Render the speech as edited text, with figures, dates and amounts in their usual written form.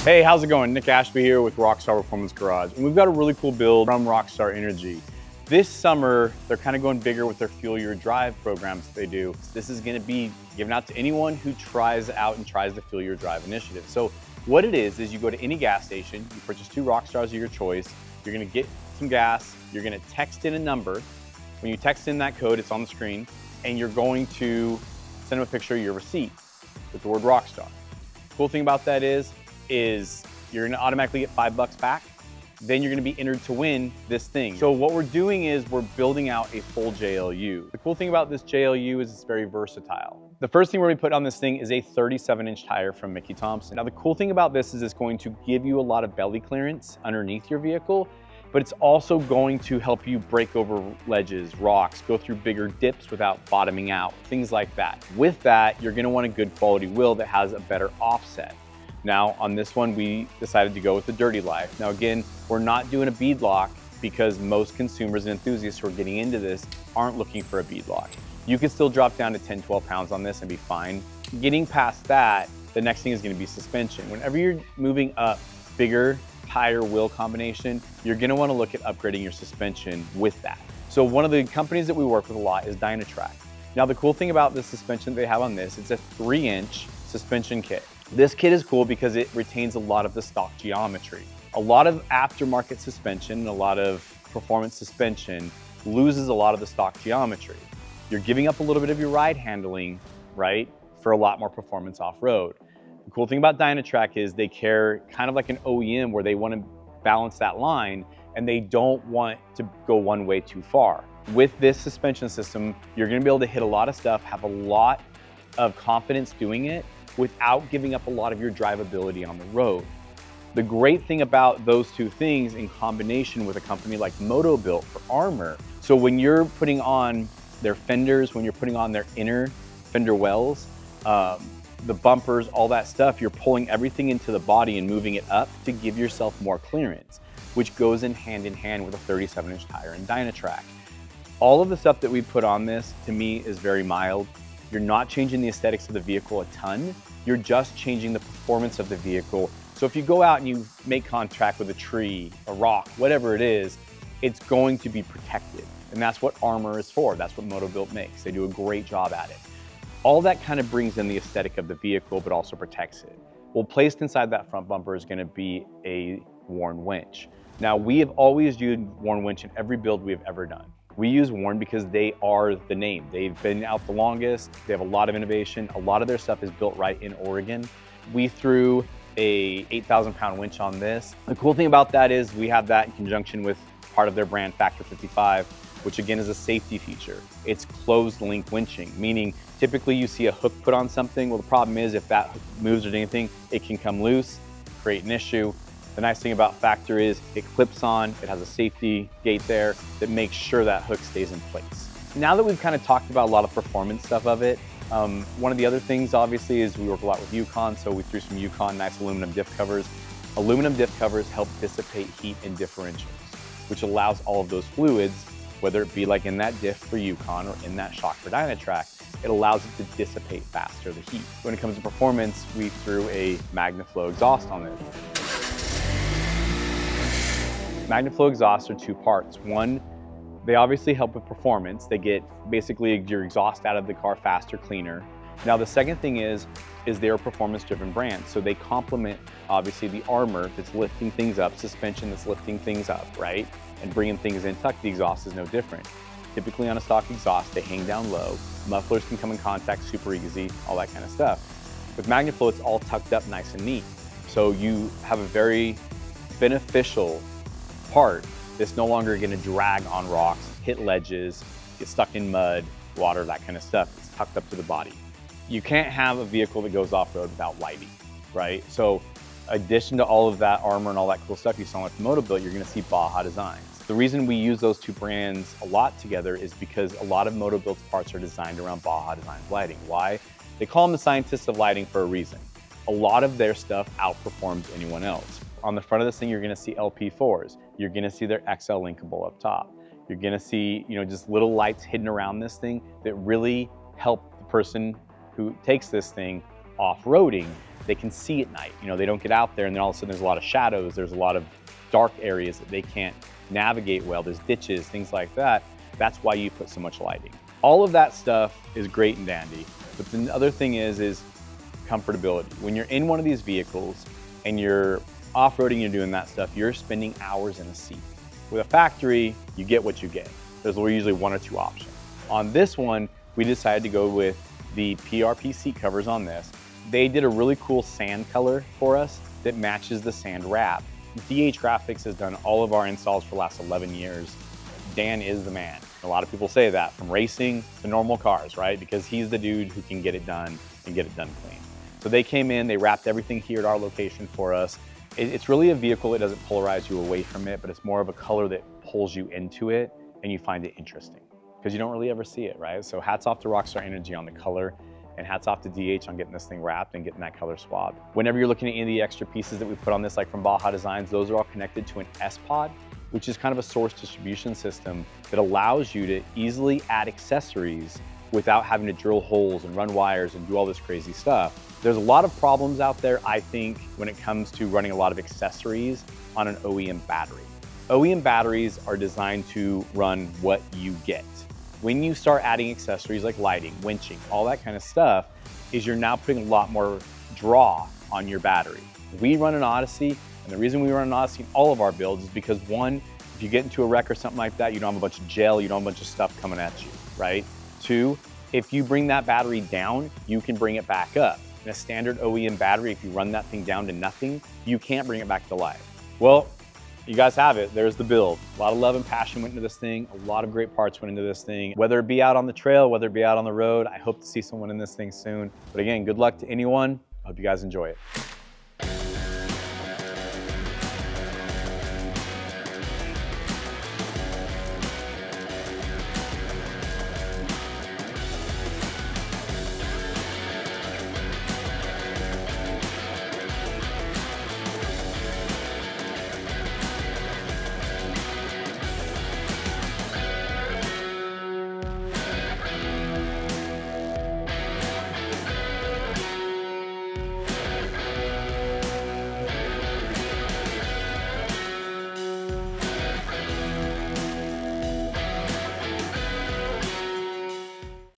Hey, how's it going? Nick Ashby here with Rockstar Performance Garage. And we've got a really cool build from Rockstar Energy. This summer, they're kind of going bigger with their Fuel Your Drive programs that they do. This is gonna be given out to anyone who tries the Fuel Your Drive initiative. So what it is you go to any gas station, you purchase 2 Rockstars of your choice, you're gonna get some gas, you're gonna text in a number. When you text in that code, it's on the screen, and you're going to send them a picture of your receipt with the word Rockstar. Cool thing about that is you're gonna automatically get $5 back. Then you're gonna be entered to win this thing. So what we're doing is we're building out a full JLU. The cool thing about this JLU is it's very versatile. The first thing we're gonna put on this thing is a 37-inch tire from Mickey Thompson. Now the cool thing about this is it's going to give you a lot of belly clearance underneath your vehicle, but it's also going to help you break over ledges, rocks, go through bigger dips without bottoming out, things like that. With that, you're gonna want a good quality wheel that has a better offset. Now, on this one, we decided to go with the Dirty Life. Now again, we're not doing a bead lock because most consumers and enthusiasts who are getting into this aren't looking for a bead lock. You can still drop down to 10, 12 pounds on this and be fine. Getting past that, the next thing is gonna be suspension. Whenever you're moving up bigger tire wheel combination, you're gonna wanna look at upgrading your suspension with that. So one of the companies that we work with a lot is Dynatrac. Now the cool thing about the suspension they have on this, it's a 3-inch suspension kit. This kit is cool because it retains a lot of the stock geometry. A lot of aftermarket suspension and a lot of performance suspension loses a lot of the stock geometry. You're giving up a little bit of your ride handling, right, for a lot more performance off-road. The cool thing about Dynatrac is they care kind of like an OEM where they want to balance that line and they don't want to go one way too far. With this suspension system, you're going to be able to hit a lot of stuff, have a lot of confidence doing it without giving up a lot of your drivability on the road. The great thing about those two things in combination with a company like Moto-Built for armor, so when you're putting on their fenders, when you're putting on their inner fender wells, the bumpers, all that stuff, you're pulling everything into the body and moving it up to give yourself more clearance, which goes in hand with a 37-inch tire in Dynatrac. All of the stuff that we put on this, to me, is very mild. You're not changing the aesthetics of the vehicle a ton, you're just changing the performance of the vehicle. So if you go out and you make contact with a tree, a rock, whatever it is, it's going to be protected. And that's what armor is for. That's what Moto-Built makes. They do a great job at it. All that kind of brings in the aesthetic of the vehicle, but also protects it. Well, placed inside that front bumper is gonna be a Warn winch. Now, we have always used Warn winch in every build we have ever done. We use Warn because they are the name. They've been out the longest. They have a lot of innovation. A lot of their stuff is built right in Oregon. We threw a 8,000-pound winch on this. The cool thing about that is we have that in conjunction with part of their brand Factor 55, which again is a safety feature. It's closed link winching, meaning typically you see a hook put on something. Well, the problem is if that hook moves or anything, it can come loose, create an issue. The nice thing about Factor is it clips on, it has a safety gate there that makes sure that hook stays in place. Now that we've kind of talked about a lot of performance stuff of it, one of the other things obviously is we work a lot with Yukon, so we threw some Yukon nice aluminum diff covers. Aluminum diff covers help dissipate heat in differentials, which allows all of those fluids, whether it be like in that diff for Yukon or in that shock for Dynatrac, it allows it to dissipate faster the heat. When it comes to performance, we threw a MagnaFlow exhaust on this. MagnaFlow exhausts are 2 parts. One, they obviously help with performance. They get basically your exhaust out of the car faster, cleaner. Now the second thing is they're a performance-driven brand. So they complement obviously the armor that's lifting things up, suspension that's lifting things up, right? And bringing things in tuck. The exhaust is no different. Typically on a stock exhaust, they hang down low. Mufflers can come in contact super easy, all that kind of stuff. With MagnaFlow, it's all tucked up nice and neat. So you have a very beneficial part that's no longer gonna drag on rocks, hit ledges, get stuck in mud, water, that kind of stuff. It's tucked up to the body. You can't have a vehicle that goes off-road without lighting, right? So addition to all of that armor and all that cool stuff you saw with Moto-Built, you're gonna see Baja Designs. The reason we use those 2 brands a lot together is because a lot of Moto-Built's parts are designed around Baja Designs lighting. Why? They call them the scientists of lighting for a reason. A lot of their stuff outperforms anyone else. On the front of this thing, you're gonna see LP4s. You're gonna see their XL linkable up top. You're gonna see, just little lights hidden around this thing that really help the person who takes this thing off-roading they can see at night. You know, they don't get out there and then all of a sudden there's a lot of shadows, there's a lot of dark areas that they can't navigate well, there's ditches, things like that. That's why you put so much lighting. All of that stuff is great and dandy, but the other thing is comfortability. When you're in one of these vehicles and you're off-roading, you're doing that stuff, you're spending hours in a seat. With a factory, you get what you get. There's usually one or two options. On this one, we decided to go with the PRP seat covers on this. They did a really cool sand color for us that matches the sand wrap. DH Graphics has done all of our installs for the last 11 years. Dan is the man. A lot of people say that, from racing to normal cars, right? Because he's the dude who can get it done and get it done clean. So they came in, they wrapped everything here at our location for us. It's really a vehicle that doesn't polarize you away from it, but it's more of a color that pulls you into it and you find it interesting because you don't really ever see it, right? So hats off to Rockstar Energy on the color, and hats off to DH on getting this thing wrapped and getting that color swabbed. Whenever you're looking at any of the extra pieces that we put on this, like from Baja Designs, those are all connected to an S-Pod, which is kind of a source distribution system that allows you to easily add accessories without having to drill holes and run wires and do all this crazy stuff. There's a lot of problems out there, I think, when it comes to running a lot of accessories on an OEM battery. OEM batteries are designed to run what you get. When you start adding accessories like lighting, winching, all that kind of stuff, is you're now putting a lot more draw on your battery. We run an Odyssey, and the reason we run an Odyssey in all of our builds is because, one, if you get into a wreck or something like that, you don't have a bunch of gel, you don't have a bunch of stuff coming at you, right? Two, if you bring that battery down, you can bring it back up. In a standard OEM battery, if you run that thing down to nothing, you can't bring it back to life. Well, you guys have it. There's the build. A lot of love and passion went into this thing. A lot of great parts went into this thing. Whether it be out on the trail, whether it be out on the road, I hope to see someone in this thing soon. But again, good luck to anyone. I hope you guys enjoy it.